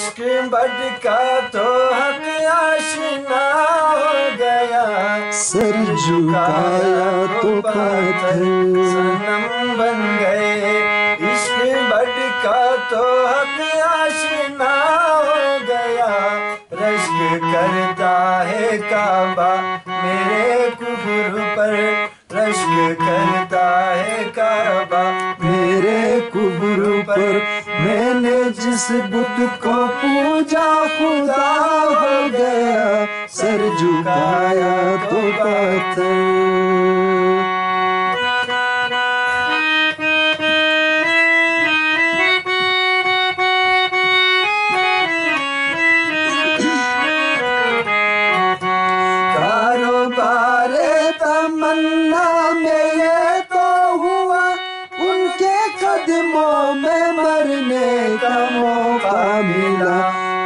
इश्क भटका तो हक आशिना हो गया, सर झुकाया तो पत्थर सनम बन गए। इश्क भटका तो हक आशिना हो गया, रश्क करता है काबा मेरे कुफर पर, रश्क करता है काबा मेरे कुब्र पर। मैंने जिस बुत को पूजा खुदा हो गया, सर झुकाया तो पत्थर। कारोबारे तमन्ना में ये तो हुआ, उनके कदमों में मरने का मौका मिला।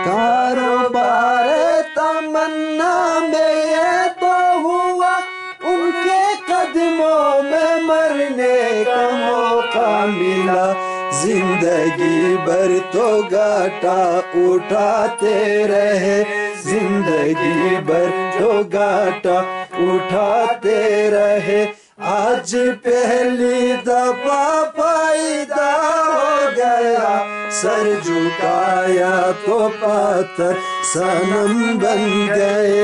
कारोबारे तमन्ना में ये तो हुआ, उनके कदमों में मरने का मौका मिला। जिंदगी भर तो गाटा उठाते रहे, जिंदगी भर तो गाटा उठाते रहे। आज पहली दफा फायदा हो गया, सर झुकाया तो पत्थर सनम बन गए।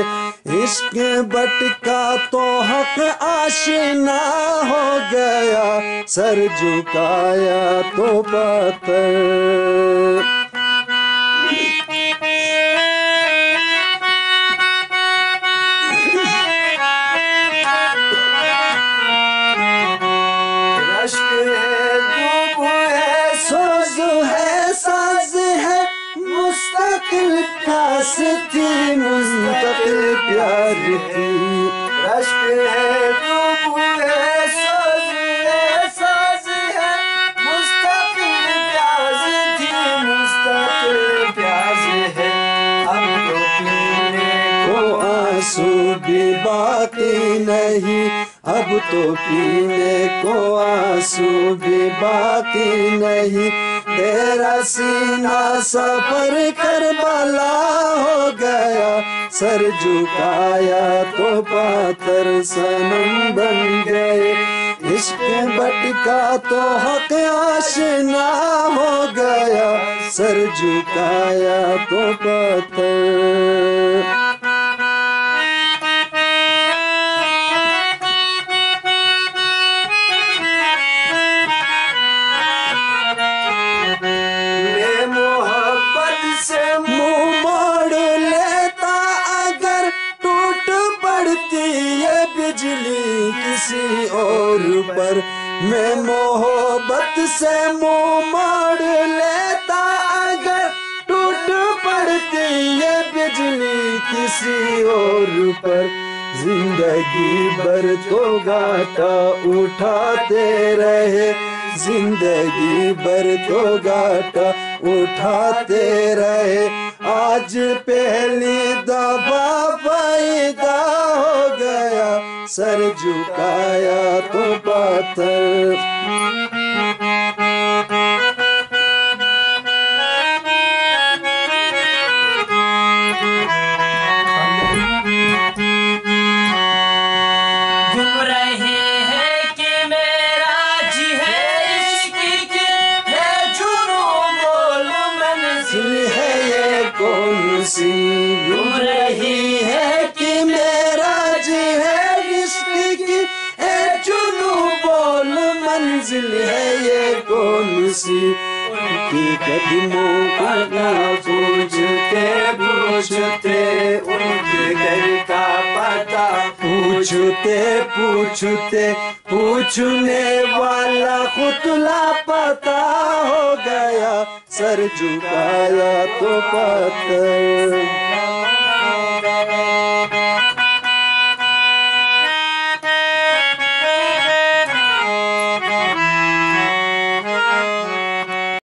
इश्क भटका तो हक आशिना हो गया, सर झुकाया तो पत्थर। मुस्तकिल प्यास थी, मुस्तकिल प्यार थी। रश्क है तू है सोज है साज है, मुस्तकिल प्यास थी, मुस्तकिल प्यास है। अब तो पीने को आंसू भी बाकी नहीं, अब तो पीने को आंसू भी बाकी नहीं। तेरा सीना सफर करबला हो गया, सर झुकाया तो पत्थर सनम बन गए। इश्क भटका तो हक आशिना हो गया, सर झुकाया तो पत्थर। मुंह मोड़ लेता अगर टूट पड़ती ये बिजली किसी और पर। मैं मोहब्बत से मुंह मोड़ लेता अगर टूट पड़ती ये बिजली किसी और पर। जिंदगी भर तो गाटा उठाते रहे, जिंदगी भर तो गाटा उठाते रहे। आज पहली दफा फायदा हो गया, सर झुकाया तो पत्थर। घूम रही है कि मेरा जी है इश्क की, ए चुनू बोल मंजिल है ये कौन सी। उनकी कदमों का ना पूछते पूछते उनके घर का पता पूछते पूछते पूछने वाला खुद लापता हो गया, सर झुकाया तो पत्थर।